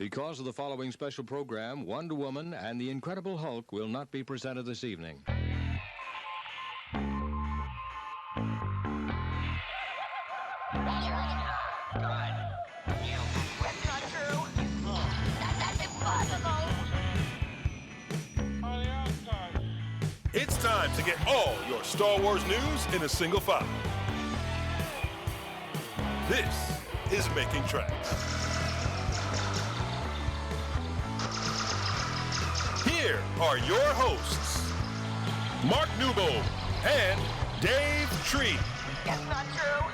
Because of the following special program, Wonder Woman and the Incredible Hulk will not be presented this evening. It's time to get all your Star Wars news in a single file. This is Making Tracks. Here are your hosts, Mark Newbold and Dave Tree. That's not true.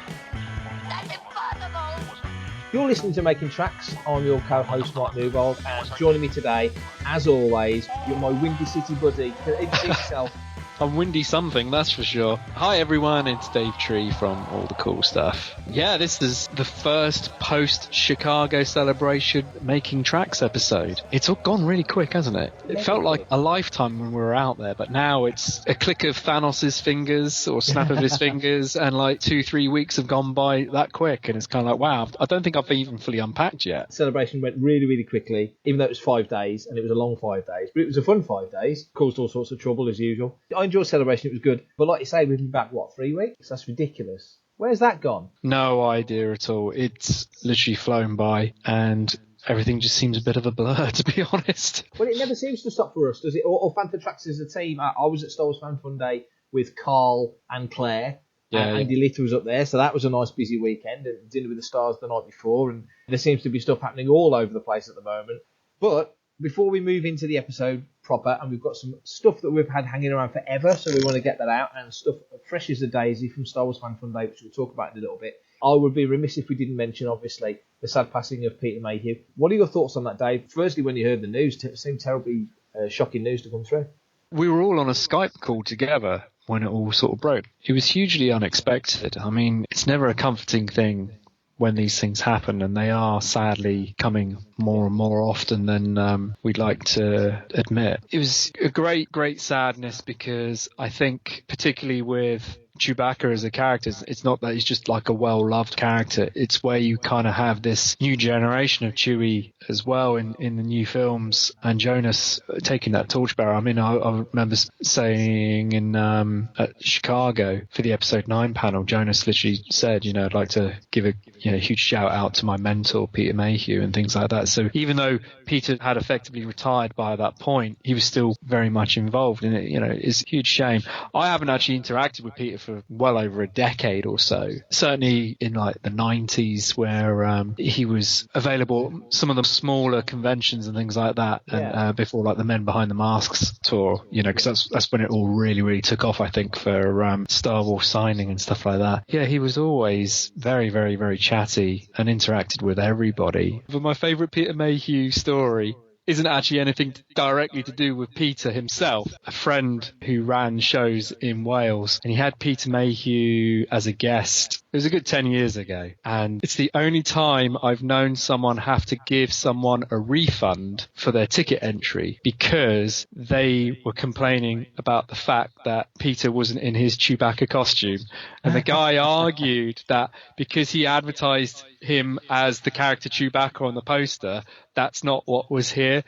That's impossible. You're listening to Making Tracks. I'm your co-host, Mark Newbold, and joining me today, as always, you're my Windy City buddy. Introduce yourself. I'm Windy something, that's for sure. Hi everyone, it's Dave Tree from All the Cool Stuff. Yeah, this is the first post-Chicago celebration Making Tracks episode. It's all gone really quick, hasn't it? It felt like a lifetime when we were out there, but now it's a click of Thanos' fingers or snap of his fingers, and like 2-3 weeks have gone by that quick, and it's kind of like, wow, I don't think I've even fully unpacked yet. Celebration went really, really quickly, even though it was 5 days, and it was a long 5 days, but it was a fun 5 days. Caused all sorts of trouble as usual. I enjoyed Celebration, it was good, but like you say, we've been back, 3 weeks? That's ridiculous. Where's that gone? No idea at all. It's literally flown by, and everything just seems a bit of a blur, to be honest. Well, it never seems to stop for us, does it? Or Phantom Tracks as a team. I was at Star Wars Fan Fun Day with Carl and Claire. And Andy Litter was up there, so that was a nice busy weekend, and dinner with the stars the night before, and there seems to be stuff happening all over the place at the moment. But before we move into the episode proper, and we've got some stuff that we've had hanging around forever, so we want to get that out, and stuff fresh as a daisy from Star Wars Fan Fun Day, which we'll talk about in a little bit. I would be remiss if we didn't mention, obviously, the sad passing of Peter Mayhew. What are your thoughts on that, Dave? Firstly, when you heard the news, it seemed terribly shocking news to come through. We were all on a Skype call together when it all sort of broke. It was hugely unexpected. I mean, it's never a comforting thing when these things happen, and they are sadly coming more and more often than we'd like to admit. It was a great sadness, because I think particularly with Chewbacca as a character, it's not that he's just like a well-loved character. It's where you kind of have this new generation of Chewie as well in the new films, and Jonas taking that torchbearer. I mean, I remember saying in at Chicago for the episode 9 panel, Jonas literally said, I'd like to give a huge shout out to my mentor Peter Mayhew and things like that. So even though Peter had effectively retired by that point, he was still very much involved in it. It's a huge shame. I haven't actually interacted with Peter for well over a decade or so. Certainly in like the 90s, where he was available some of the smaller conventions and things like that, and before like the Men Behind the Masks tour, because that's when it all really took off, I think, for Star Wars signing and stuff like that. Yeah, he was always very, very, very chatty and interacted with everybody. But my favourite Peter Mayhew story isn't actually anything directly to do with Peter himself. A friend who ran shows in Wales, and he had Peter Mayhew as a guest. It was a good 10 years ago, and it's the only time I've known someone have to give someone a refund for their ticket entry because they were complaining about the fact that Peter wasn't in his Chewbacca costume. And the guy argued that because he advertised him as the character Chewbacca on the poster, that's not what was here.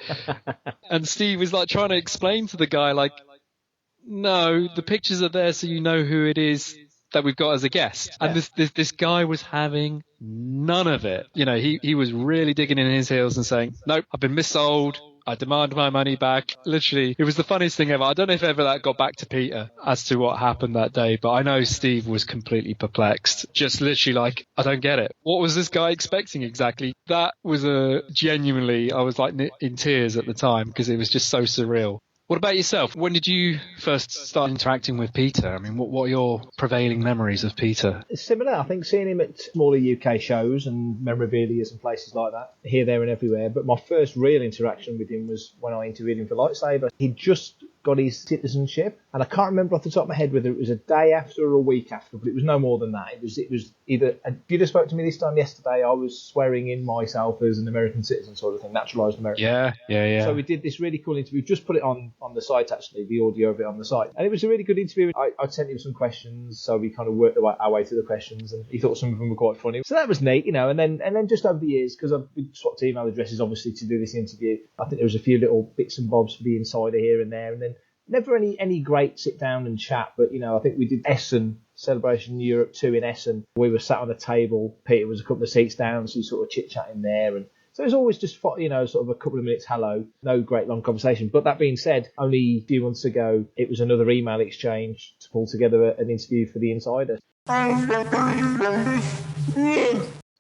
And Steve was like trying to explain to the guy, like, no, the pictures are there so you know who it is that we've got as a guest. And this guy was having none of it. He was really digging in his heels and saying, nope, I've been missold. I demand my money back. Literally, it was the funniest thing ever. I don't know if ever that got back to Peter as to what happened that day, but I know Steve was completely perplexed. Just literally like, I don't get it. What was this guy expecting exactly? That was genuinely, I was like in tears at the time because it was just so surreal. What about yourself? When did you first start interacting with Peter? I mean, what are your prevailing memories of Peter? It's similar. I think seeing him at smaller UK shows and memorabilias and places like that, here, there and everywhere. But my first real interaction with him was when I interviewed him for Lightsaber. He'd just got his citizenship, and I can't remember off the top of my head whether it was a day after or a week after, but it was no more than that. It was either, if you'd have spoke to me this time yesterday, I was swearing in myself as an American citizen sort of thing, naturalised American. Yeah. So we did this really cool interview, just put it on the site actually, the audio of it on the site, and it was a really good interview. I sent him some questions, so we kind of worked our way through the questions, and he thought some of them were quite funny. So that was neat, and then just over the years, because I've swapped email addresses obviously to do this interview, I think there was a few little bits and bobs for the insider here and there, and then never any great sit down and chat, but I think we did Essen, Celebration Europe 2 in Essen. We were sat on a table, Peter was a couple of seats down, so we sort of chit chatting there, and so it was always just sort of a couple of minutes hello, no great long conversation. But that being said, only a few months ago it was another email exchange to pull together an interview for the insider.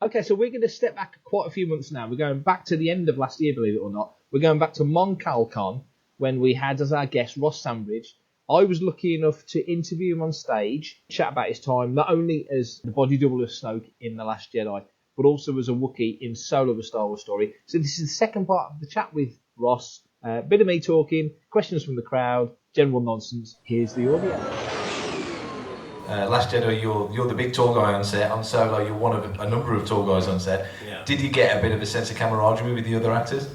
Okay, so we're going to step back quite a few months now. We're going back to the end of last year, believe it or not. We're going back to MonCalCon, when we had as our guest Ross Sambridge. I was lucky enough to interview him on stage, chat about his time, not only as the body double of Snoke in The Last Jedi, but also as a Wookiee in Solo: A Star Wars Story. So this is the second part of the chat with Ross. Bit of me talking, questions from the crowd, general nonsense. Here's the audio. Last Jedi, you're the big tall guy on set. On Solo, you're one of a number of tall guys on set. Yeah. Did you get a bit of a sense of camaraderie with the other actors?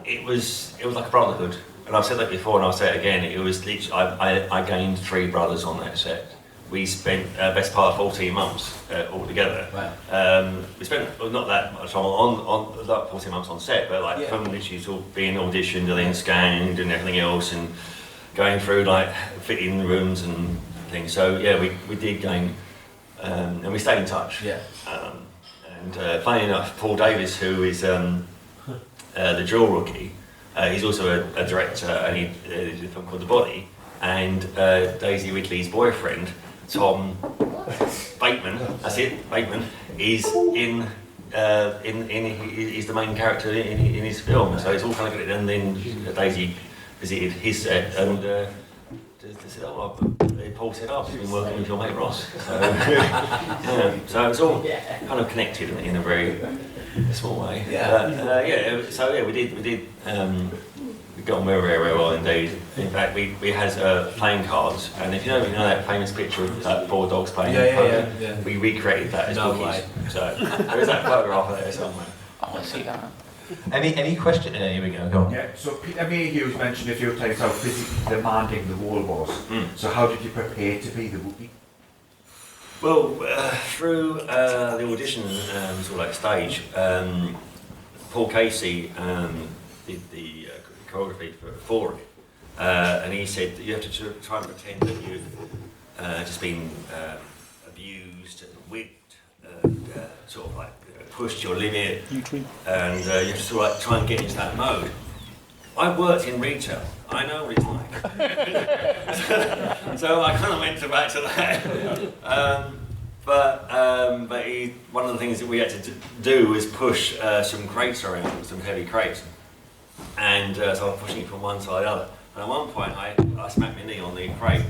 It was like a brotherhood, and I've said that before, and I'll say it again. It was literally I gained 3 brothers on that set. We spent best part of 14 months all together. Wow. We spent not that much time on like 14 months on set, but from literally sort of being auditioned and then scanned and everything else, and going through like fitting rooms and things. So yeah, we did gain, and we stayed in touch. Yeah. And funny enough, Paul Davis, who is the drill rookie, he's also a director, and he did a film called The Body. And Daisy Ridley's boyfriend, Tom Bateman, that's it, Bateman, is in he's the main character in his film. So it's all kind of good. And then Daisy visited his set, and said, Paul said, I've been working with your mate Ross. So, so it's all kind of connected in a very small way. We got on very, very well indeed. In fact, we had playing cards, and if you know that famous picture of 4 dogs playing poker, we recreated that as bookies. So there is that photograph there somewhere. I want to see that. Any question? Here we go. Go on. Yeah. So Peter Mayhew mentioned a few times how physically demanding the role was. So how did you prepare to be the Wookiee? Well, through the audition sort of like stage, Paul Casey did the choreography for it, and he said that you have to try and pretend that you've just been abused, whipped, sort of like pushed your limit, and you have to sort of like try and get into that mode. I've worked in retail. I know what it's like. So I kind of went back to that. But one of the things that we had to do was push some crates around, some heavy crates. And so I was pushing it from one side to the other. And at one point I smacked my knee on the crate,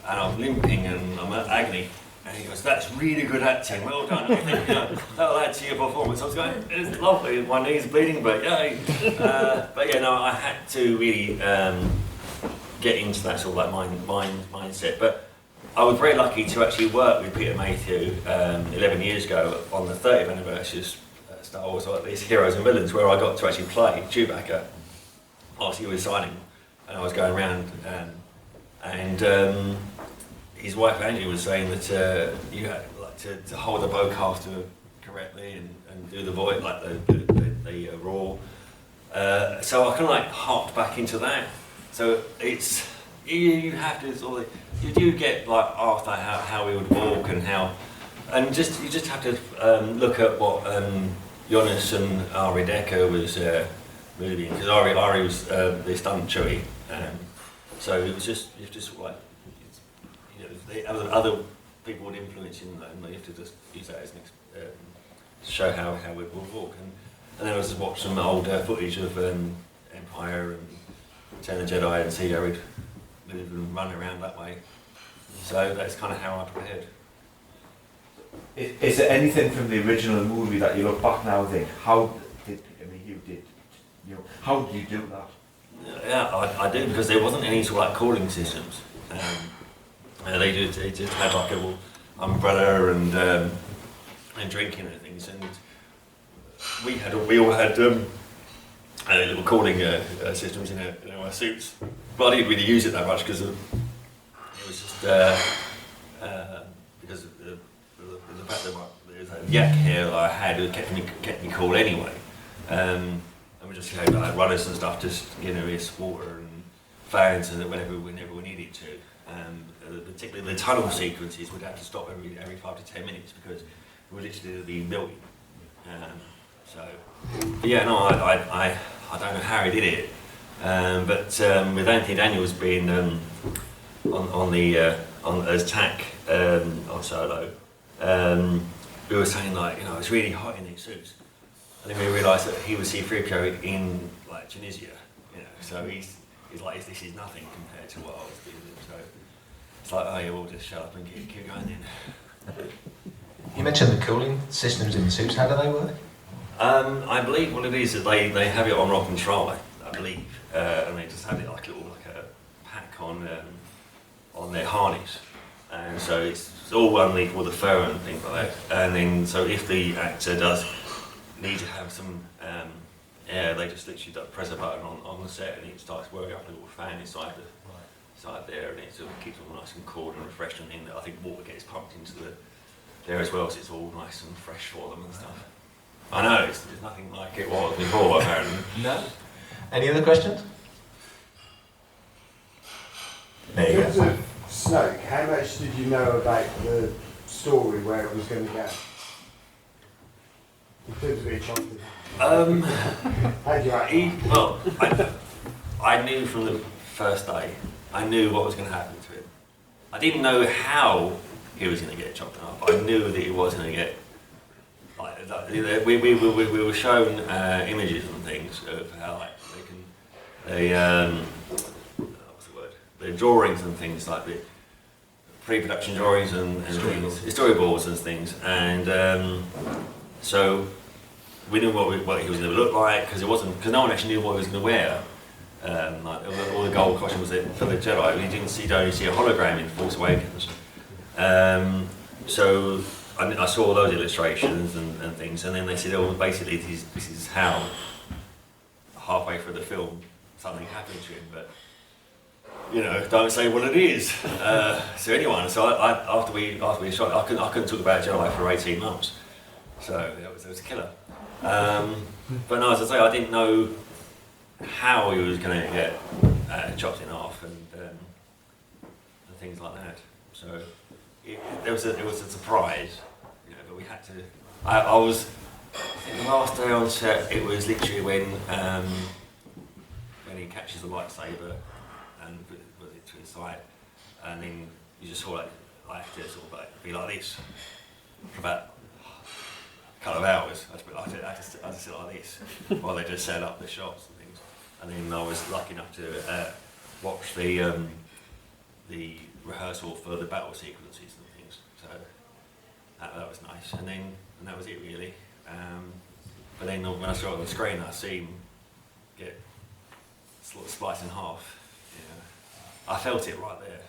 and I was limping and I'm at agony. And he goes, "That's really good acting, well done." I think, that'll add to your performance. I was going, "It's lovely, my knee's bleeding, but yay." I had to really get into that sort of like mindset. But I was very lucky to actually work with Peter Mayhew 11 years ago on the 30th anniversary of Star Wars, like these Heroes and Villains, where I got to actually play Chewbacca whilst he was signing, and I was going around and his wife Angie was saying that you had like to hold the bowcaster correctly and do the voice like the raw. So I kind of like hopped back into that. So it's you have to sort of you do get like after how we would walk and how you just have to look at what Jonas and Ari Decker was moving, because Ari was the stunt Chewie, so it was just like. Other people would influence you, and you have to just use that as to show how we will walk. And then I was just watch some old footage of Empire and Return of the Jedi and see how we'd move and run around that way. So that's kind of how I prepared. Is there anything from the original movie that you look back now and think, how did Peter Mayhew How do you do that? Yeah, I do, because there wasn't any sort of like cooling systems. They just had like a little umbrella and drinking and things, and we all had little cooling systems in our suits. But I didn't really use it that much because it was just because of the fact that the yak hair that I had, it kept me cool anyway. And we just had like runners and stuff, just it's water and fans, and whenever we needed to. Particularly the tunnel sequences, we'd have to stop every 5 to 10 minutes because we were literally be melting. But yeah, no, I don't know how he did it, but with Anthony Daniels being on as TAC on Solo, we were saying like it's really hot in these suits, and then we realised that he was C-3PO in like Tunisia, so he's like this is nothing compared to what I was doing. So it's like, oh yeah, we'll just shut up and keep going then. You mentioned the cooling systems in the suits. How do they work? I believe what it is that they have it on rock and try, I believe, and they just have it like a pack on their harness, and so it's all underneath all the fur and things like that. And then so if the actor does need to have some air, they just literally press a button on the set and it starts working up a little fan inside there, and it sort of keeps them nice and cool and refreshed. And then I think water gets pumped into there as well, so it's all nice and fresh for them and stuff. I know, it's nothing like it was before, apparently. No. Any other questions? In terms of Snoke, how much did you know about the story, where it was going to go? In terms of it chopping? How do you actually? Well, I knew from the first day, I knew what was going to happen to him. I didn't know how he was going to get chopped up. I knew that he was going to get. We were shown images and things of how what's the word? The drawings and things like the pre-production drawings and storyboards and things, and so we knew what he was going to look like because no one actually knew what he was going to wear. All the gold costume was for the Jedi. You only see a hologram in Force Awakens. So I saw those illustrations and things, and then they said, "Oh, basically, this is how." Halfway through the film, something happened to him, but don't say what it is to anyone. So after we shot, I couldn't talk about Jedi for 18 months. So it was a killer. But no, as I say, I didn't know how he was going to get chopped in half and things like that. So it was a surprise, but we had to. I think the last day on set, it was literally when he catches the lightsaber and puts it to his side, and then you just saw I have to sort of be like this for about a couple of hours. I just sit like this while they just set up the shots and things, and then I was lucky enough to watch the rehearsal for the battle sequences and things. So that was nice, and that was it really. But then when I saw it on the screen, I see him get spliced in half. I felt it right there.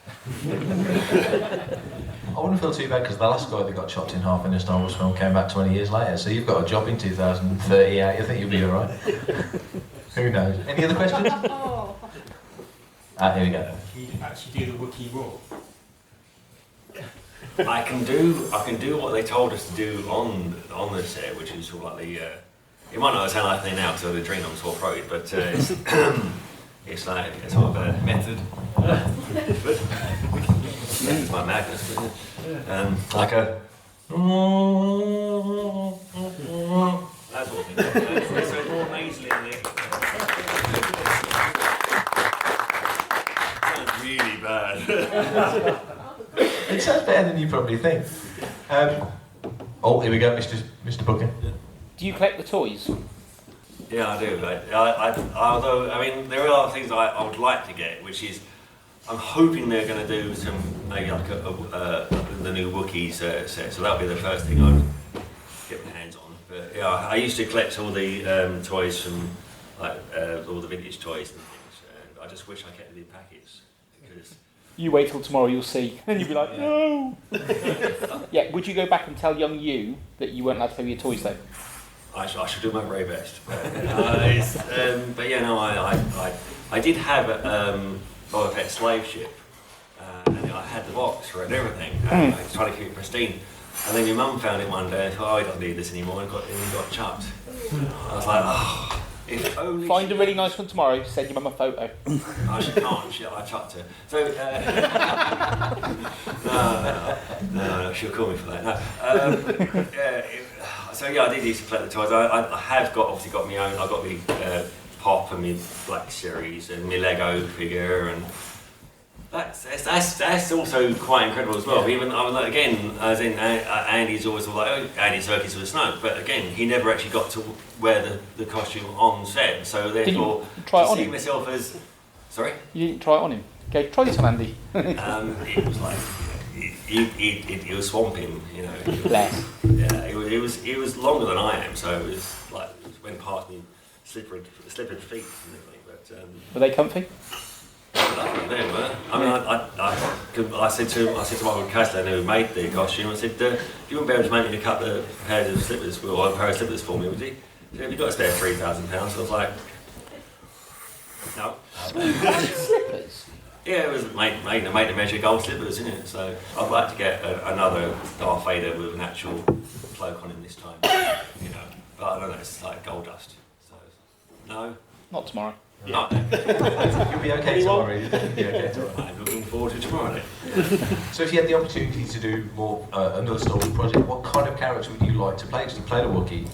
I wouldn't feel too bad because the last guy that got chopped in half in a Star Wars film came back 20 years later, so you've got a job in 2038. I think you'll be alright. Who knows? Any other questions? Here we go. Can you actually do the Wookiee roar? I can do what they told us to do on the set, which is sort of like the. It might not sound like a thing now because of the adrenal sore throat, but it's like it's sort of a method. It's my madness, like a. That sort of thing. So more nasally in there. Sounds really bad. It sounds better than you probably think. Here we go, Mr. Booker. Do you collect the toys? Yeah, I do. Although, there are things I would like to get, which is, I'm hoping they're going to do some, maybe like the new Wookiees set, so that'll be the first thing I'd get my hands on. But yeah, I used to collect all the toys from like all the vintage toys and things. I just wish I kept them in packets because. You wait till tomorrow, you'll see, and you'll be like, no. Yeah. Would you go back and tell young you that you weren't allowed to play with your toys though? I should do my very best. But yeah, no, I did have a Boba Fett slave ship, and I had the box for it and everything. And I was trying to keep it pristine. And then your mum found it one day and thought, oh, he doesn't need this anymore, and got chucked. I was like, oh, if only. Find a really nice one tomorrow, send your mum a photo. Oh, she can't, I chucked her. So, no, she'll call me for that. No. So yeah, I did used to collect the toys. I have obviously got my own. I got my Pop and my Black Series and my Lego figure, and that's also quite incredible as well. Yeah. Even again, as in Andy's always like, oh, Andy Serkis was Snoke, but again, he never actually got to wear the costume on set. So therefore, try it on see him? myself as sorry. You didn't try it on him. Okay, try this on Andy. It was like. It was swamping, you know. Bless. Yeah, it was longer than I am, so it was like it went past me, slippery feet and everything. But were they comfy? They were. I mean, I said to Michael Castellan, who made the costume, I said, "You wouldn't be able to make me a couple of pairs of slippers, or a pair of slippers for me, would you?" He said, "Have you got to spare £3,000?" I was like, "No." Slippers. Yeah, it was made to measure gold slippers, isn't it? So I'd like to get another Darth Vader with an actual cloak on him this time, you know. But I don't know, it's like gold dust. So no, not tomorrow. Yeah. You'll be okay tomorrow. You'll be okay tomorrow. I'm looking forward to tomorrow then. So if you had the opportunity to do more another Star Wars project, what kind of character would you like to play? Because you played a Wookiee,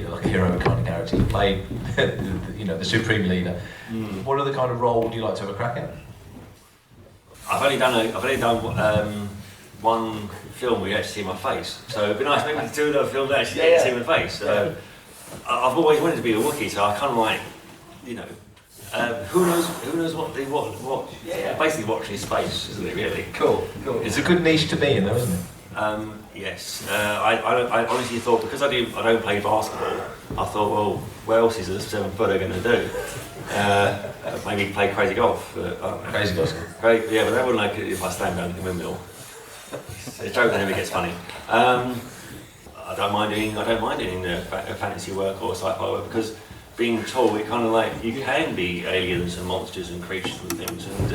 like a hero kind of character. You played, the Supreme Leader. What other kind of role would you like to have a crack at? I've only done one film where you actually see my face, so it'd be nice maybe to do another film that actually get to see my face. I've always wanted to be a Wookiee, so I kind of like, who knows what basically watching his face, isn't it? Really cool. It's a good niche to be in, though, isn't it? Yes. I honestly thought, because I don't play basketball, I thought, well, what else is a 7-footer going to do? Maybe play crazy golf. Crazy golf. Great, yeah, but they wouldn't like it if I stand down in the middle. It's a joke that never gets funny. I don't mind doing fantasy work or sci-fi work, because being tall, it kind of like you can be aliens and monsters and creatures and things, and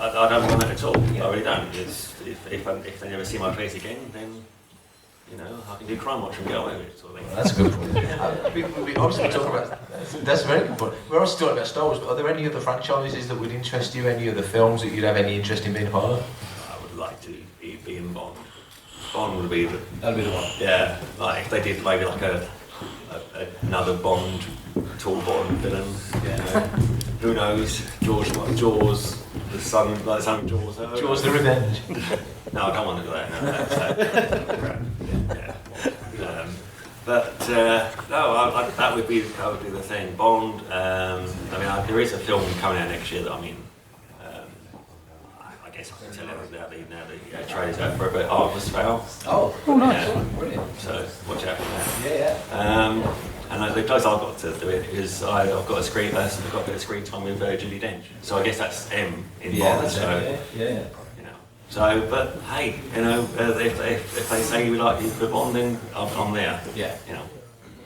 I don't want that at all. I really don't. It's if they never see my face again, then I can do Crime Watch and get away with it, sort of thing. Well, that's a good point. We obviously talk about that's a very good point. We're also talking about Star Wars, but are there any other franchises that would interest you? Any other films that you'd have any interest in being part of? I would like to be in Bond. Bond would be that'd be the one. Yeah, like if they did maybe like another Bond, tall Bond villain. Yeah. Who knows? Jaws, the son of Jaws. Jaws the Revenge. No, I don't want to do that. No, crap. Yeah. But that would be the thing. Bond. There is a film coming out next year that I guess I can tell everybody now the trailer's out for it, but Artemis Fowl. Oh, nice. Yeah. Brilliant. So watch out for that. Yeah. And the closest I've got to do it is I've got a bit of screen time with Judi Dench. So I guess that's M in Bond. So, yeah. So, but hey, if they say we like you for Bond, then I'm there. Yeah.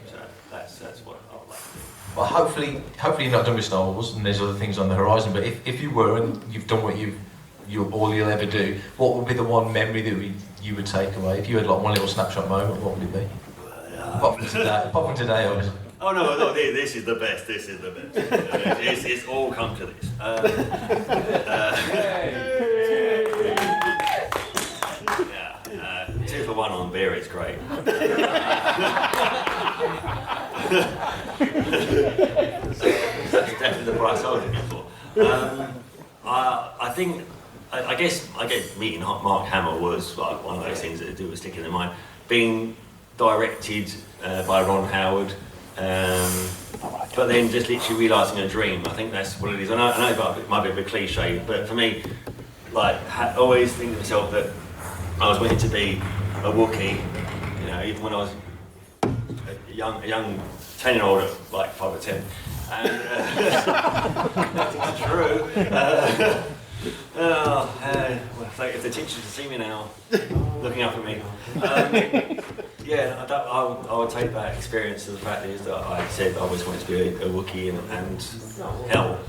So that's what I would like to do. Well, hopefully you're not done with Star Wars, and there's other things on the horizon. But if you were, and you've done what all you'll ever do, what would be the one memory that you would take away? If you had like one little snapshot moment, what would it be? Apart from today, obviously. Oh no, this is the best. This is the best. It's all come to this. Yeah, 2 for 1 on beer is great. That's definitely the price I was looking for. I guess meeting Mark Hamill was like one of those things that was sticking in mind. Being directed by Ron Howard, but then just literally realising a dream. I think that's what it is. I know it might be a bit cliche, but for me, like, always thinking to myself that I was meant to be a Wookiee. Even when I was a young 10-year-old at like 5 or 10, And it's true. Well, if the teachers can see me now, looking up at me, I would take that experience to the fact is that I said I always wanted to be a Wookiee and hell,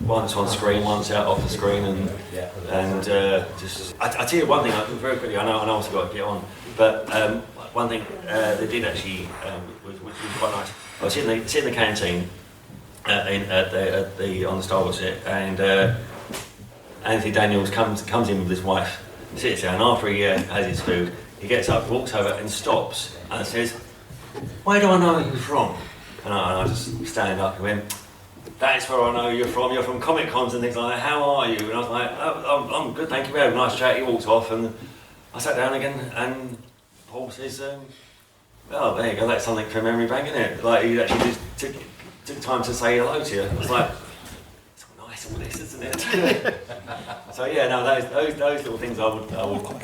once on screen, once out off the screen, and just. I tell you one thing, very quickly. I know I've also got to get on, but one thing they did actually, which was quite nice. I was sitting in the canteen on the Star Wars set, and Anthony Daniels comes in with his wife, sits down after he has his food. He gets up, walks over, and stops, and says, "Where do I know you're from?" And I just stand up and went, "That's where I know you're from. You're from Comic Cons and things like that. How are you?" And I was like, "Oh, I'm good, thank you. We had a nice chat." He walked off, and I sat down again, and Paul says, "Oh, there you go. That's something for a memory bank, isn't it?" Like he actually just took time to say hello to you. I was like, "It's all nice, all this, isn't it?" So yeah, no, those little things I would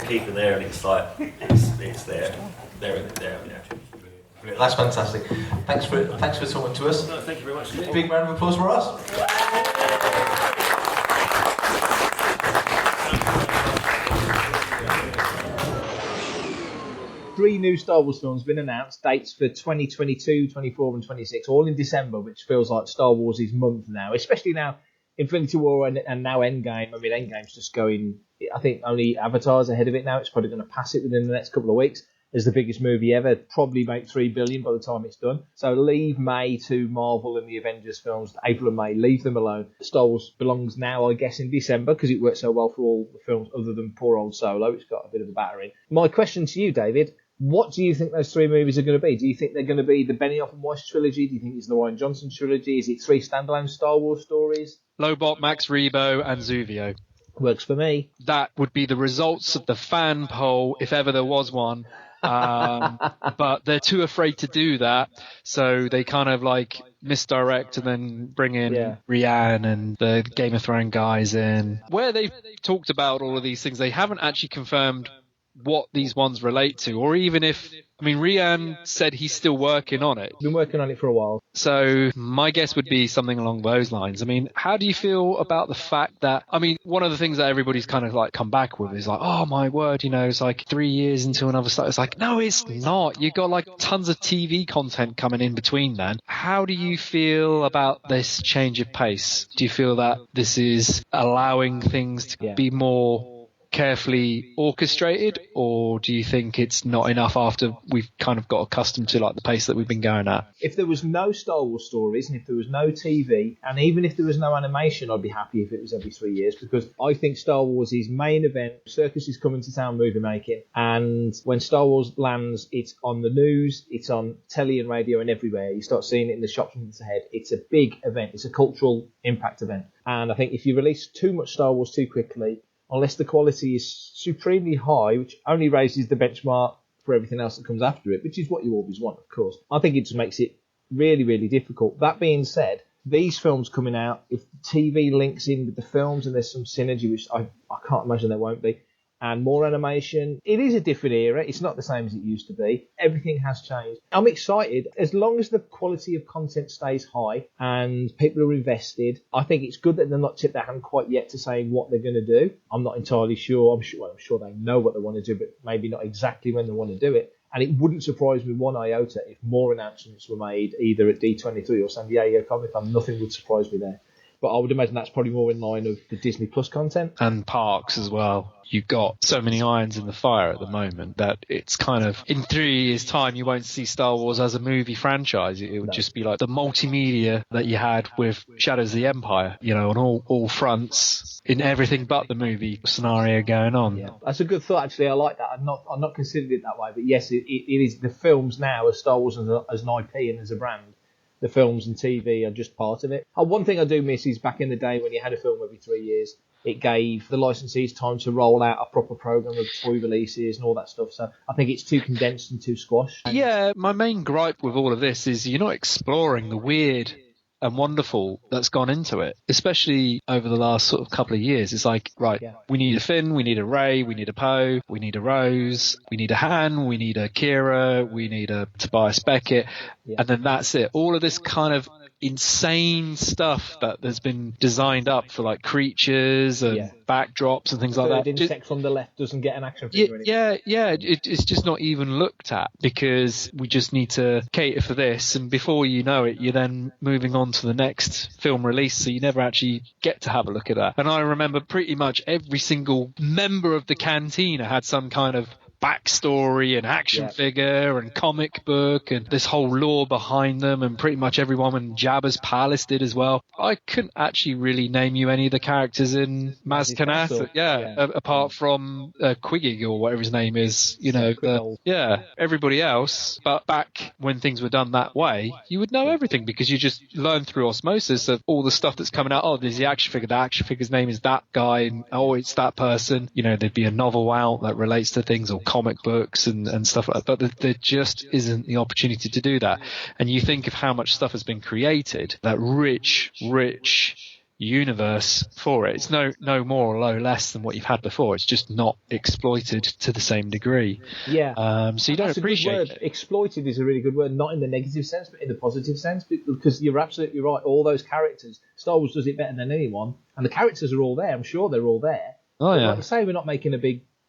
keep in there, and it's like it's there. That's fantastic. Thanks for talking to us. No, thank you very much. Big round of applause for us. 3 new Star Wars films have been announced, dates for 2022, 24 and 26, all in December, which feels like Star Wars' month now, especially now Infinity War and now Endgame. I mean, Endgame's just going, I think only Avatar's ahead of it now. It's probably going to pass it within the next couple of weeks as the biggest movie ever, probably make $3 billion by the time it's done. So leave May to Marvel and the Avengers films, April and May, leave them alone. Star Wars belongs now, I guess, in December because it worked so well for all the films other than poor old Solo. It's got a bit of a battering. My question to you, David, what do you think those 3 movies are going to be? Do you think they're going to be the Benioff and Weiss trilogy? Do you think it's the Rian Johnson trilogy? Is it 3 standalone Star Wars stories? Lobot, Max Rebo, and Zuvio. Works for me. That would be the results of the fan poll, if ever there was one. But they're too afraid to do that, so they kind of like misdirect and then bring in Rian and the Game of Thrones guys in. Where they've talked about all of these things, they haven't actually confirmed what these ones relate to, or even if, I mean, Rian said he's still working on it. Been working on it for a while. So my guess would be something along those lines. I mean, how do you feel about the fact that, I mean, one of the things that everybody's kind of like come back with is like, oh my word, you know, it's like 3 years into another stuff. It's like, no, it's not. You've got like tons of TV content coming in between then. How do you feel about this change of pace? Do you feel that this is allowing things to be more carefully orchestrated, or do you think it's not enough after we've kind of got accustomed to like the pace that we've been going at? If there was no Star Wars stories and if there was no TV and even if there was no animation, I'd be happy if it was every 3 years, because I think Star Wars is main event. Circus is coming to town movie making, and when Star Wars lands, it's on the news, it's on telly and radio and everywhere. You start seeing it in the shops months ahead. It's a big event. It's a cultural impact event, and I think if you release too much Star Wars too quickly, unless the quality is supremely high, which only raises the benchmark for everything else that comes after it, which is what you always want, of course. I think it just makes it really, really difficult. That being said, these films coming out, if TV links in with the films and there's some synergy, which I can't imagine there won't be, and more animation, it is a different era. It's not the same as it used to be. Everything has changed. I'm excited. As long as the quality of content stays high and people are invested, I think it's good that they're not tipped their hand quite yet to saying what they're going to do. I'm not entirely sure. I'm sure they know what they want to do, but maybe not exactly when they want to do it. And it wouldn't surprise me one iota if more announcements were made either at D23 or San Diego Comic-Con. Nothing would surprise me there. But I would imagine that's probably more in line of the Disney Plus content. And parks as well. You've got so many irons in the fire at the moment that it's kind of, in 3 years' time, you won't see Star Wars as a movie franchise. It would just be like the multimedia that you had with Shadows of the Empire, you know, on all fronts, in everything but the movie scenario going on. Yeah, that's a good thought, actually. I like that. I've not considered it that way. But yes, it is the films now as Star Wars as an IP and as a brand. The films and TV are just part of it. One thing I do miss is back in the day when you had a film every 3 years, it gave the licensees time to roll out a proper program of toy releases and all that stuff. So I think it's too condensed and too squashed. Yeah, my main gripe with all of this is you're not exploring the weird and wonderful that's gone into it, especially over the last sort of couple of years. It's like, right, we need a Finn, we need a Rey, we need a Poe, we need a Rose, we need a Han, we need a Kira, we need a Tobias Beckett, and then that's it. All of this kind of insane stuff that has been designed up for like creatures and backdrops and things like that. Insects on the left doesn't get an action figure anymore. It's just not even looked at because we just need to cater for this, and before you know it, you're then moving on to the next film release, so you never actually get to have a look at that. And I remember pretty much every single member of the Cantina had some kind of backstory and action figure and comic book and this whole lore behind them, and pretty much everyone in Jabba's palace did as well. I couldn't actually really name you any of the characters in Maz Kanata, apart from Quiggy or whatever his name is, everybody else. But back when things were done that way, you would know everything because you just learn through osmosis of all the stuff that's coming out. Oh, there's the action figure's name is that guy, and oh, it's that person. There'd be a novel out that relates to things, or comic books and stuff like that, but there just isn't the opportunity to do that. And you think of how much stuff has been created, that rich universe for it. It's no more or no less than what you've had before. It's just not exploited to the same degree. So you don't appreciate it. Exploited is a really good word, not in the negative sense, but in the positive sense, because you're absolutely right. All those characters, Star Wars does it better than anyone, and the characters are all there. I'm sure they're all there. Oh, yeah. Like you say, we're not making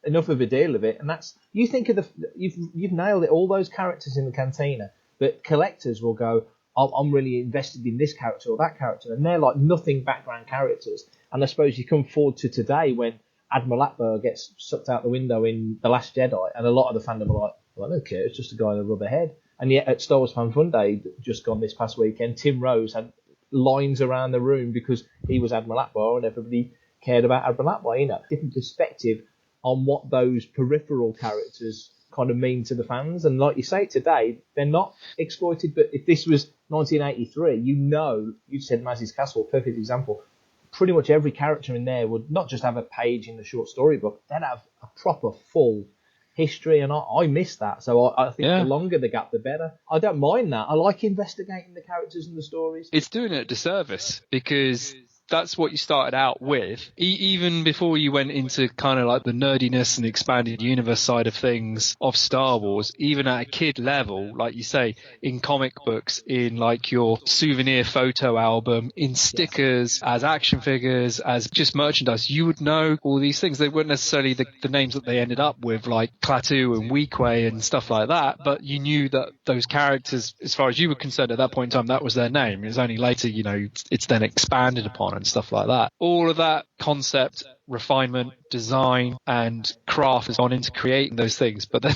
enough of a deal of it, and that's, you think of you've nailed it, all those characters in the Cantina, but collectors will go, I'm really invested in this character or that character, and they're like nothing background characters. And I suppose you come forward to today when Admiral Akbar gets sucked out the window in The Last Jedi, and a lot of the fandom are like, well, I don't care, it's just a guy in a rubber head. And yet at Star Wars Fan Fun Day, just gone this past weekend, Tim Rose had lines around the room because he was Admiral Akbar and everybody cared about Admiral Akbar. Different perspective on what those peripheral characters kind of mean to the fans. And like you say, today, they're not exploited, but if this was 1983, you said Maz's Castle, perfect example, pretty much every character in there would not just have a page in the short story book, they'd have a proper full history, and I miss that. So I think the longer the gap, the better. I don't mind that. I like investigating the characters and the stories. It's doing it a disservice because that's what you started out with. Even before you went into kind of like the nerdiness and expanded universe side of things of Star Wars, even at a kid level, like you say, in comic books, in like your souvenir photo album, in stickers, as action figures, as just merchandise, you would know all these things. They weren't necessarily the names that they ended up with, like Klaatu and Weequay and stuff like that, but you knew that those characters, as far as you were concerned at that point in time, that was their name. It was only later, it's then expanded upon and stuff like that. All of that concept, refinement, design and craft has gone into creating those things, but then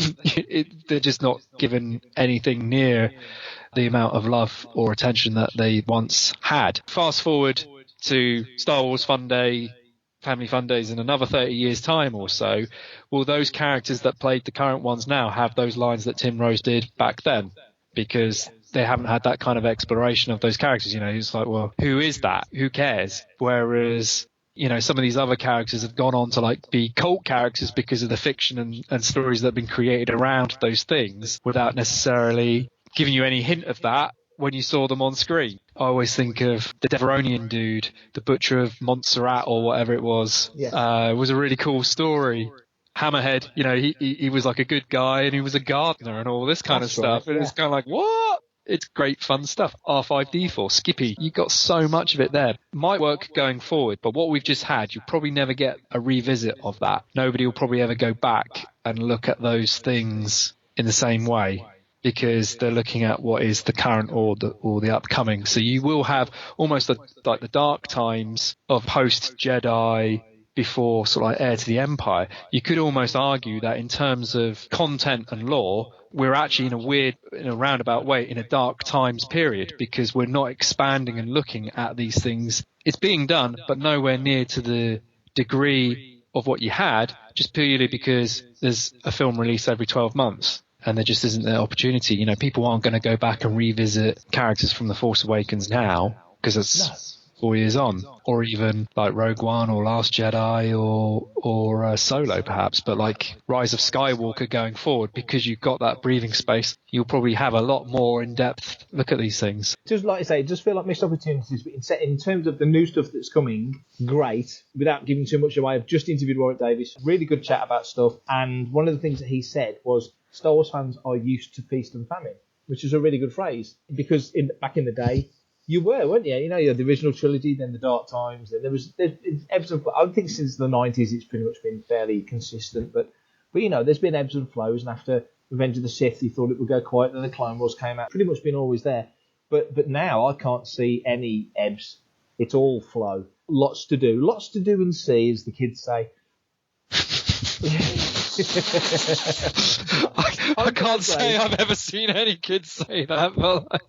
they're just not given anything near the amount of love or attention that they once had. Fast forward to Star Wars Fun Day, Family Fun Days in another 30 years time or so, will those characters that played the current ones now have those lines that Tim Rose did back then? Because they haven't had that kind of exploration of those characters. It's like, well, who is that? Who cares? Whereas, some of these other characters have gone on to like be cult characters because of the fiction and stories that have been created around those things without necessarily giving you any hint of that when you saw them on screen. I always think of the Deveronian dude, the Butcher of Montserrat or whatever it was. Was a really cool story. Hammerhead, he was like a good guy and he was a gardener and all this kind of stuff. And it's kind of like, what? It's great fun stuff. R5D4, Skippy, you got so much of it there. Might work going forward, but what we've just had, you'll probably never get a revisit of that. Nobody will probably ever go back and look at those things in the same way because they're looking at what is the current or the upcoming. So you will have almost like the dark times of post-Jedi, before sort of like Heir to the Empire. You could almost argue that in terms of content and lore, we're actually in a roundabout way in a dark times period because we're not expanding and looking at these things. It's being done, but nowhere near to the degree of what you had, just purely because there's a film release every 12 months. And there just isn't the opportunity. People aren't going to go back and revisit characters from The Force Awakens now because it's 4 years on, or even like Rogue One or Last Jedi or Solo perhaps, but like Rise of Skywalker going forward, because you've got that breathing space, you'll probably have a lot more in-depth look at these things. Just like I say, just feel like missed opportunities, but in terms of the new stuff that's coming, great. Without giving too much away, I've just interviewed Warwick Davis, really good chat about stuff, and one of the things that he said was Star Wars fans are used to feast and famine, which is a really good phrase, because back in the day, you weren't you? You had the original trilogy, then the Dark Times, then there's ebbs and flows. I think since the 90s it's pretty much been fairly consistent, but there's been ebbs and flows, and after Revenge of the Sith you thought it would go quiet, then the Clone Wars came out, pretty much been always there. But now I can't see any ebbs, it's all flow. Lots to do and see, as the kids say. I can't say I've ever seen any kids say that, but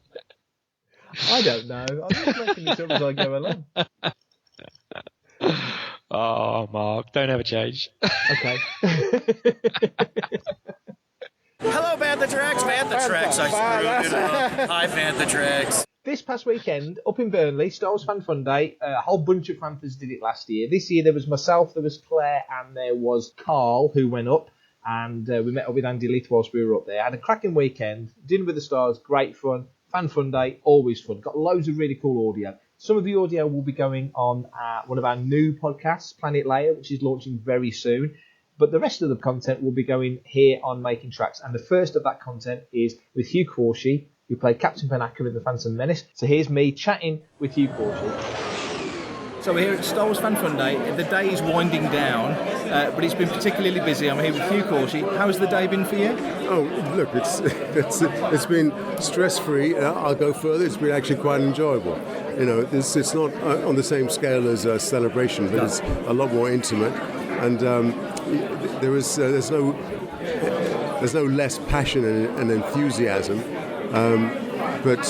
I don't know. I'm just making this up as I go along. Oh, Mark, don't ever change. Okay. Hello, Bantha-Trex. Bantha-Trex, I screwed it up. Hi, Bantha-Trex. This past weekend, up in Burnley, Star Wars Fan Fun Day, a whole bunch of Fanthas did it last year. This year there was myself, there was Claire, and there was Carl, who went up, and we met up with Andy Leith whilst we were up there. Had a cracking weekend, dinner with the stars, great fun. Fan Fun Day, always fun. Got loads of really cool audio. Some of the audio will be going on one of our new podcasts, Planet Leia, which is launching very soon. But the rest of the content will be going here on Making Tracks. And the first of that content is with Hugh Quarshie, who played Captain Panaka in the Phantom Menace. So here's me chatting with Hugh Quarshie. So we're here at Star Wars Fan Fun Day. The day is winding down, but it's been particularly busy. I'm here with Hugh Quarshie. How's the day been for you? Oh, look, it's been stress-free. I'll go further. It's been actually quite enjoyable. It's not on the same scale as a celebration, but it's a lot more intimate, and there's no less passion and enthusiasm, but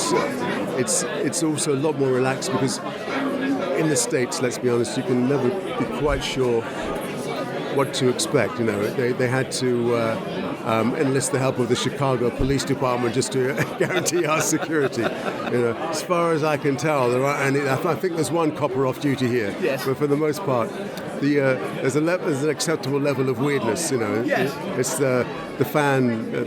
it's also a lot more relaxed, because in the States, let's be honest, you can never be quite sure what to expect. They had to enlist the help of the Chicago Police Department just to guarantee our security. As far as I can tell, there are, and I think there's one copper off duty here. Yes. But for the most part, there's an acceptable level of weirdness. Yes. It's the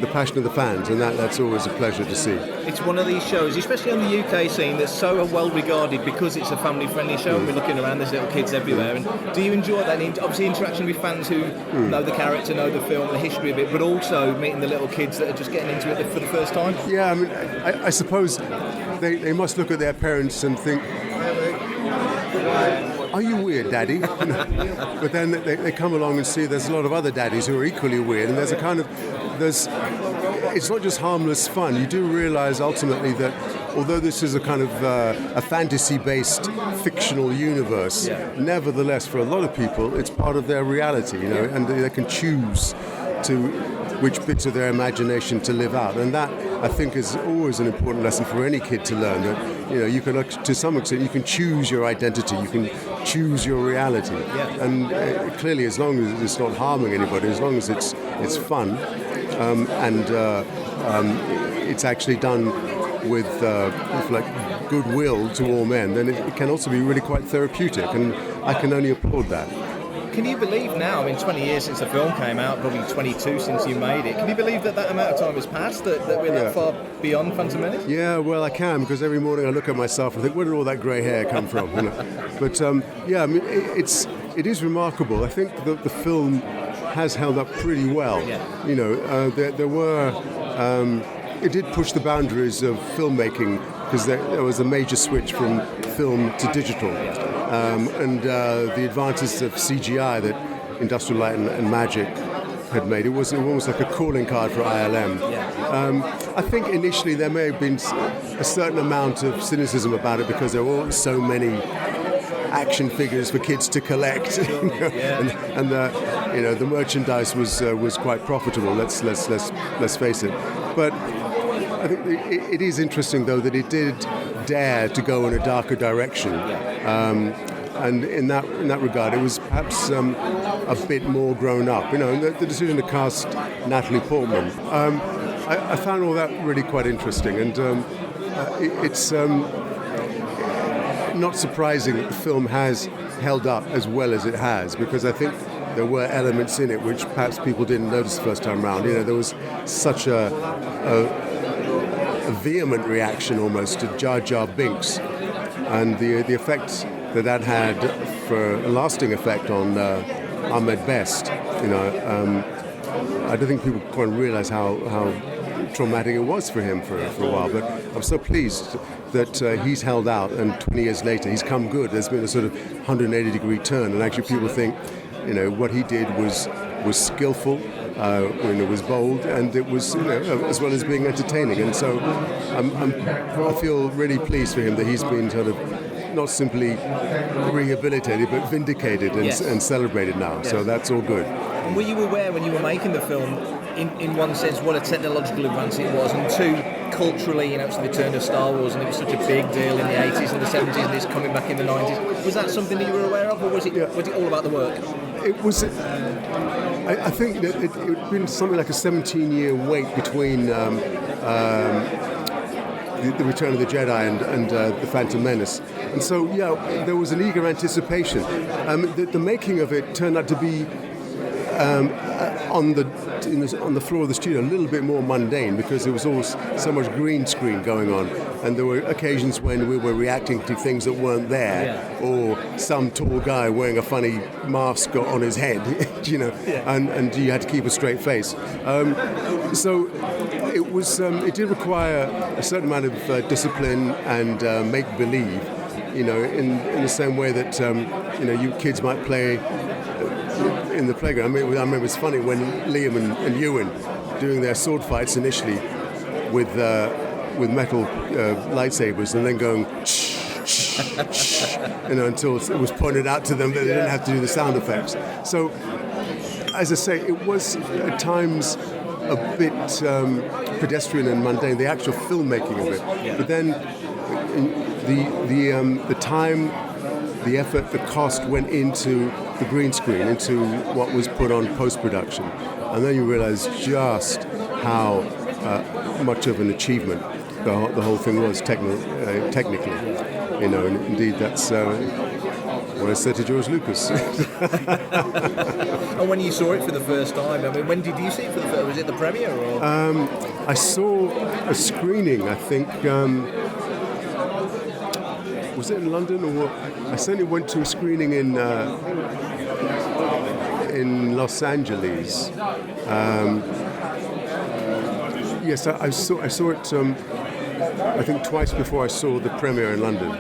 passion of the fans, and that's always a pleasure to see. It's one of these shows, especially on the UK scene, that's so well regarded because it's a family-friendly show. We're looking around, there's little kids everywhere. And do you enjoy that? Obviously, interaction with fans who know the character, know the film, the history of it, but also meeting the little kids that are just getting into it for the first time. Yeah, I mean, I suppose they must look at their parents and think, "Are you weird, Daddy?" But then they come along and see there's a lot of other daddies who are equally weird, and it's not just harmless fun. You do realise ultimately that although this is a kind of a fantasy-based fictional universe, nevertheless for a lot of people it's part of their reality, and they can choose which bits of their imagination to live out, and that I think is always an important lesson for any kid to learn, that you can, to some extent, you can choose your identity, you can choose your reality, and clearly, as long as it's not harming anybody, as long as it's fun, and it's actually done with goodwill to all men, then it can also be really quite therapeutic, and I can only applaud that. Can you believe now, 20 years since the film came out, probably 22 since you made it, can you believe that amount of time has passed, that we're that far beyond Phantom Menace? Yeah, well, I can, because every morning I look at myself and think, where did all that grey hair come from? But, it is remarkable. I think the film has held up pretty well. There were... it did push the boundaries of filmmaking, because there was a major switch from film to digital. And the advances of CGI that Industrial Light and Magic had made, it was almost like a calling card for ILM. I think initially there may have been a certain amount of cynicism about it, because there were so many action figures for kids to collect, and the merchandise was quite profitable. Let's face it. But I think it is interesting, though, that it did dare to go in a darker direction, and in that regard, it was perhaps a bit more grown up. The decision to cast Natalie Portman, I found all that really quite interesting, and not surprising that the film has held up as well as it has, because I think there were elements in it which perhaps people didn't notice the first time around. There was such a vehement reaction almost to Jar Jar Binks, and the effect that had for a lasting effect on Ahmed Best. I don't think people quite realize how traumatic it was for him for a while, but I'm so pleased that he's held out, and 20 years later he's come good. There's been a sort of 180-degree turn, and actually people think what he did was skillful, it was bold, and it was as well as being entertaining. And so I feel really pleased for him that he's been sort of not simply rehabilitated but vindicated and celebrated now. Yes. So that's all good. And were you aware when you were making the film, in one sense, what a technological advance it was, and two, culturally, it's the return of Star Wars, and it was such a big deal in the 80s and the 70s, and it's coming back in the 90s. Was that something that you were aware of, or was it all about the work? It was. I think that it had been something like a 17-year wait between the Return of the Jedi and the Phantom Menace, and so there was an eager anticipation. The making of it turned out to be on the floor of the studio a little bit more mundane, because there was always so much green screen going on, and there were occasions when we were reacting to things that weren't there, or some tall guy wearing a funny mask on his head, and you had to keep a straight face. So it did require a certain amount of discipline and make believe, in the same way that you kids might play in the playground. I remember it was funny when Liam and Ewan doing their sword fights initially with metal lightsabers, and then going until it was pointed out to them that they didn't have to do the sound effects. So, as I say, it was at times a bit pedestrian and mundane, the actual filmmaking of it. But then the time, the effort, the cost went into the green screen, into what was put on post-production. And then you realize just how much of an achievement the whole thing was technically. And indeed that's what I said to George Lucas. And when you saw it for the first time, when did you see it for the first? Was it the premiere? Or? I saw a screening, I think. Was it in London, or I certainly went to a screening in Los Angeles. Yes, I saw it. I think twice before I saw the premiere in London,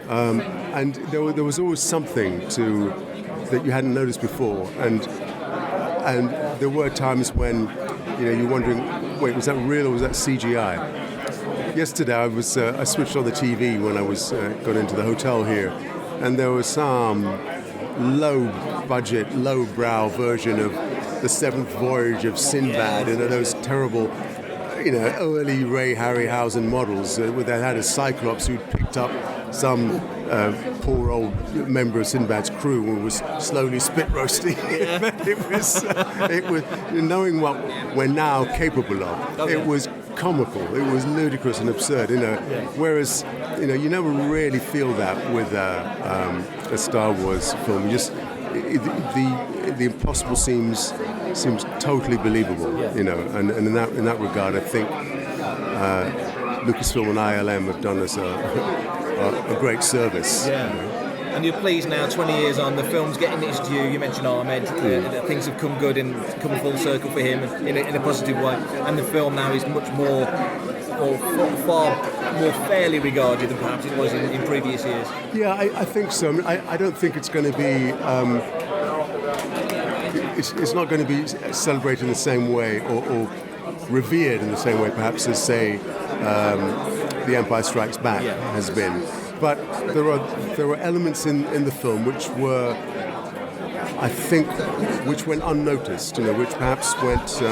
and there was always something that you hadn't noticed before, and there were times when you're wondering, wait, was that real or was that CGI? Yesterday I switched on the TV when I got into the hotel here, and there was some low-budget, low-brow version of the Seventh Voyage of Sinbad, those terrible, early Ray Harryhausen models that had a Cyclops who'd picked up some poor old member of Sinbad's crew and was slowly spit roasting. It was knowing what we're now capable of. It was comical. It was ludicrous and absurd. Whereas you never really feel that with a Star Wars film. The impossible seems totally believable. And in that regard, I think Lucasfilm and ILM have done us a great service. And you're pleased now, 20 years on, the film's getting its due. You mentioned Ahmed, things have come good and come full circle for him in a positive way. And the film now is much more, or far more fairly regarded than perhaps it was in previous years. Yeah, I think so. I don't think it's going to be. It's not going to be celebrated in the same way or revered in the same way, perhaps, as say The Empire Strikes Back has been. But there were elements in the film which were, I think, which went unnoticed, which perhaps went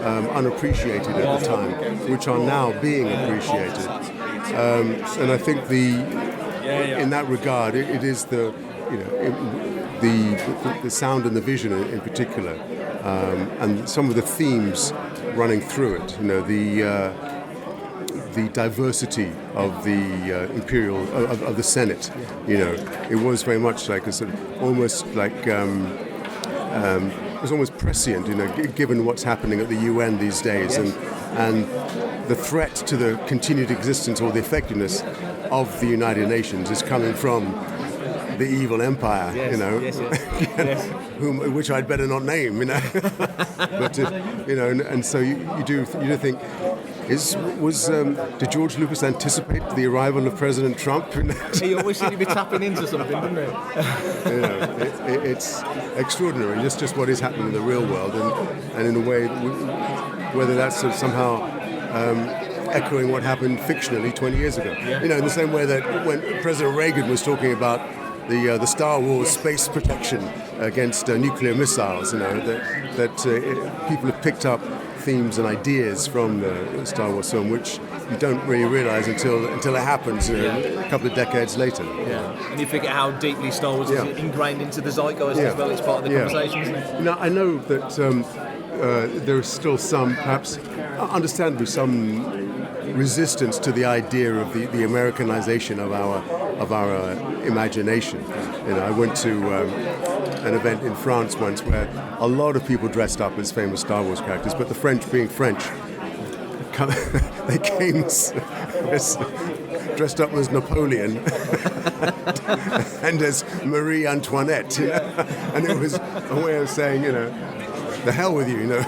unappreciated at the time, which are now being appreciated. And I think in that regard, it is the sound and the vision in particular, and some of the themes running through it. the diversity of the imperial of the Senate. You know, it was very much like a sort of almost like it was almost prescient, you know, given what's happening at the UN these days, and the threat to the continued existence or the effectiveness of the United Nations is coming from the evil empire, you know, which I'd better not name, you know. But you know, and so you do think. Did George Lucas anticipate the arrival of President Trump? He always seemed to be tapping into something, didn't he? You know, it's extraordinary, just what is happening in the real world, and in a way, whether that's somehow echoing what happened fictionally 20 years ago. You know, in the same way that when President Reagan was talking about the Star Wars space protection against nuclear missiles, you know, that people have picked up themes and ideas from the Star Wars film, which you don't really realise until it happens, you know, a couple of decades later. Yeah, and you figure how deeply Star Wars is ingrained into the zeitgeist as well. It's part of the conversation, isn't it? Now, I know that there is still some, perhaps, understandably, some resistance to the idea of the Americanization of our imagination. You know, I went to an event in France once where a lot of people dressed up as famous Star Wars characters, but the French, being French, they came dressed up as Napoleon and as Marie Antoinette, you know? And it was a way of saying, you know, the hell with you, you know.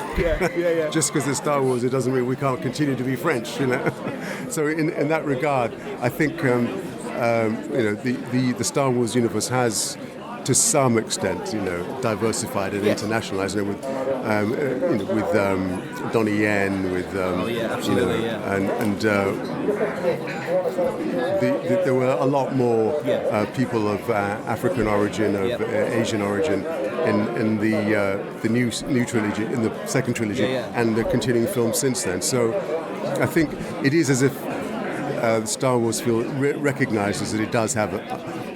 Just because it's Star Wars, it doesn't mean we can't continue to be French, you know. So in that regard, I think you know, the Star Wars universe has, to some extent, you know, diversified and internationalized. You know, with Donnie Yen, with absolutely, you know, and there were a lot more people of African origin, of Asian origin, in the new trilogy, in the second trilogy, and the continuing films since then. So I think it is as if Star Wars recognises that it does have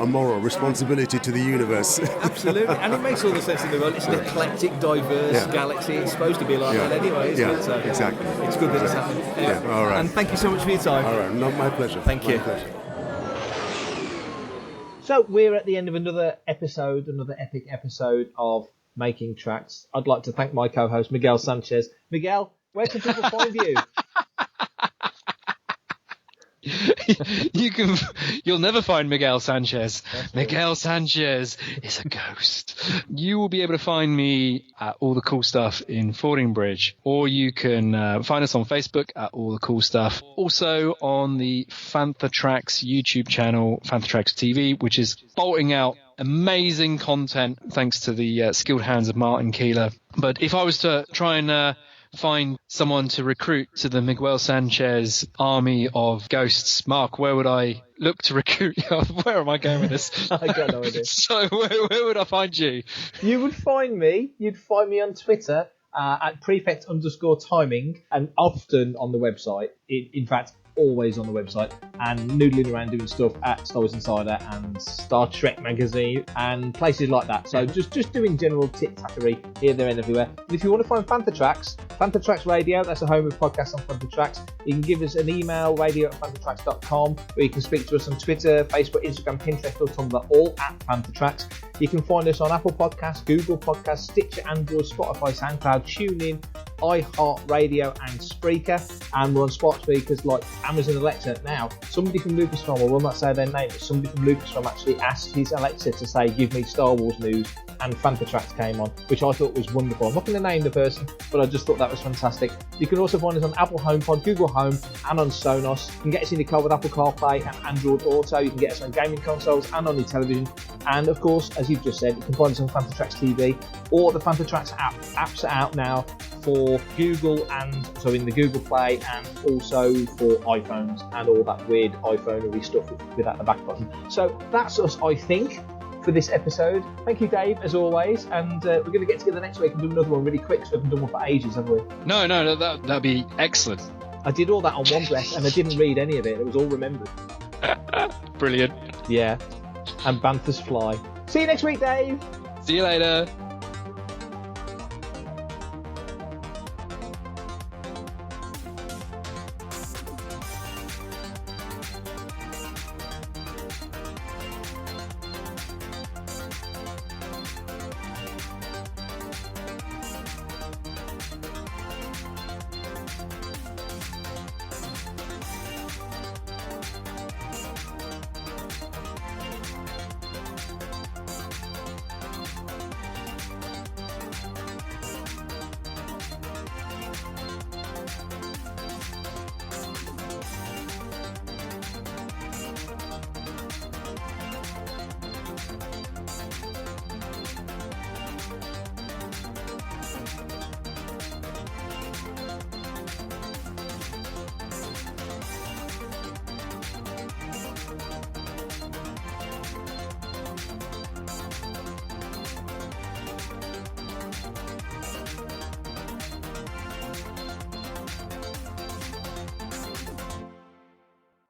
a moral responsibility to the universe. Absolutely, and it makes all the sense in the world. It's an eclectic, diverse galaxy. It's supposed to be like that anyway, isn't it? So exactly. It's good that it's happening. Anyway, all right. And thank you so much for your time. All right, not my pleasure. Thank you. So we're at the end of another epic episode of Making Tracks. I'd like to thank my co-host, Miguel Sanchez. Miguel, where can people find you? You'll never find Miguel Sanchez. Miguel Sanchez is a ghost. You will be able to find me at All the Cool Stuff in Fordingbridge, or you can find us on Facebook at All the Cool Stuff. Also on the Fantha Tracks YouTube channel, Fantha Tracks TV, which is bolting out amazing content thanks to the skilled hands of Martin Keeler. But if I was to try and find someone to recruit to the Miguel Sanchez army of ghosts, Mark, where would I look to recruit? Where am I going with this? I got no idea. So where would I find you? You would find me. You'd find me on Twitter at prefect_timing, and often on the website. In fact, always on the website, and noodling around doing stuff at Star Wars Insider and Star Trek magazine and places like that. So just doing general tit-tattery here, there and everywhere. And if you want to find Fantha Tracks Radio, that's a home of podcasts on Fantha Tracks. You can give us an email, radio@fanthatracks.com, or you can speak to us on Twitter, Facebook, Instagram, Pinterest or Tumblr, all at Fantha Tracks. You can find us on Apple Podcasts, Google Podcasts, Stitcher, Android, Spotify, SoundCloud, TuneIn, iHeartRadio and Spreaker, and we're on smart speakers like Amazon Alexa. Now, somebody from Lucasfilm, I will not say their name, but somebody from Lucasfilm actually asked his Alexa to say, give me Star Wars news, and Fantha Tracks came on, which I thought was wonderful. I'm not going to name the person, but I just thought that was fantastic. You can also find us on Apple HomePod, Google Home, and on Sonos. You can get us in your car with Apple CarPlay and Android Auto. You can get us on gaming consoles and on your television. And of course, as you've just said, you can find us on Fantha Tracks TV, or the Fantha Tracks app. Apps are out now for Google, and so in the Google Play, and also for iPhones and all that weird iPhone-y stuff without the back button. So that's us, I think, for this episode. Thank you, Dave, as always, and we're going to get together next week and do another one really quick, so we haven't done one for ages, have we? No, that'd be excellent. I did all that on one breath, and I didn't read any of it. It was all remembered. Brilliant. Yeah. And Banthas fly. See you next week, Dave. See you later.